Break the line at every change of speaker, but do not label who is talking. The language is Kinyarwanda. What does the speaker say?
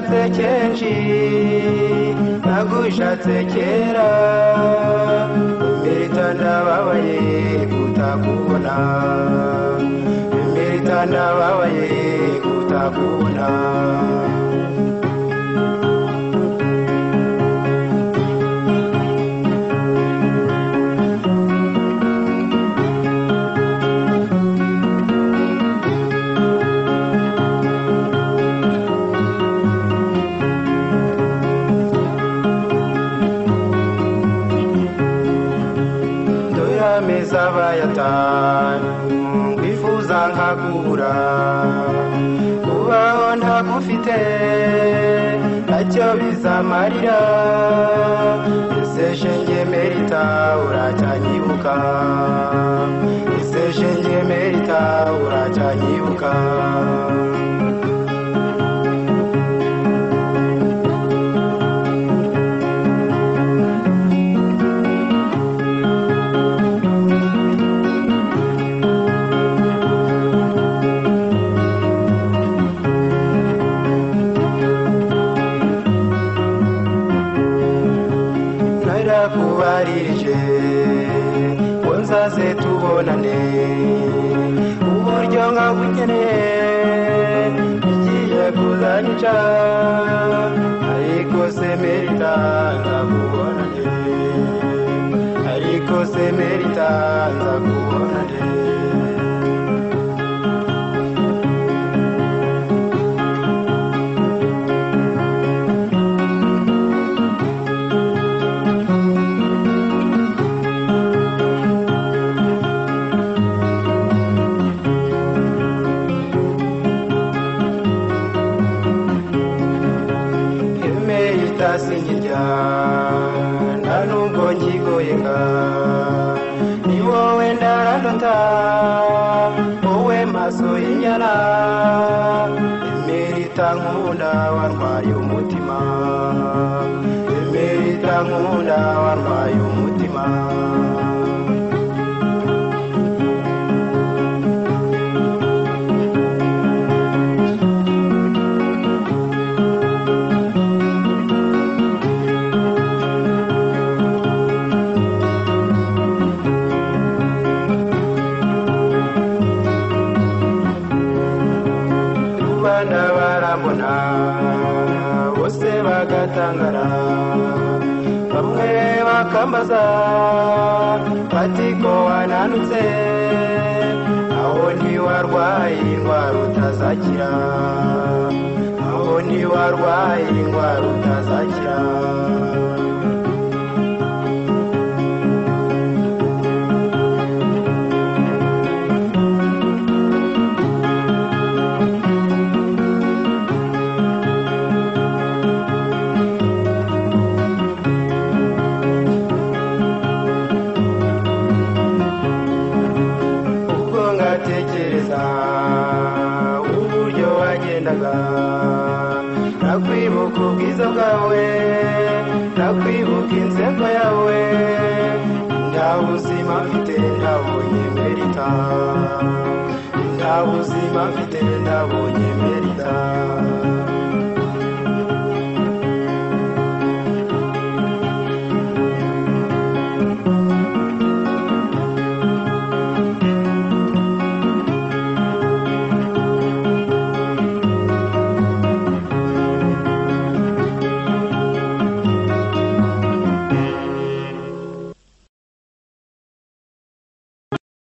nagushatse kenshi nagushatse kera Emerita ndababaye kutakubona Emerita ndababaye kutakubona Zabayatanu bifuza nkagura ubaho ntagufite ntacyo bizamarira ese shenge Emerita uracyanyibuka ese shenge Emerita uracyanyibuka kubaririje nzaze tubonane uburyo nkagukeneye igiye kuzanyica ariko se Emerita nzakubonane ariko se Emerita nzakubonane Singirya nta nubwo nkigoyenga ni wowe ndarandota wowe maso y'inyana Emerita nkunda warwaye umutima Emerita nkunda warwaye umutima barambona bose bagatangara bamwe bakambaza bati ko wananutse aho ntiwarwaye indwara utazakira aho ntiwarwaye indwara utazakira tekereza uburyo wagendaga nakwibuka ubwiza bwawe nakwibuka inseko yawe nta buzima mfite ndabonye Emerita nta buzima mfite ndabonye Emerita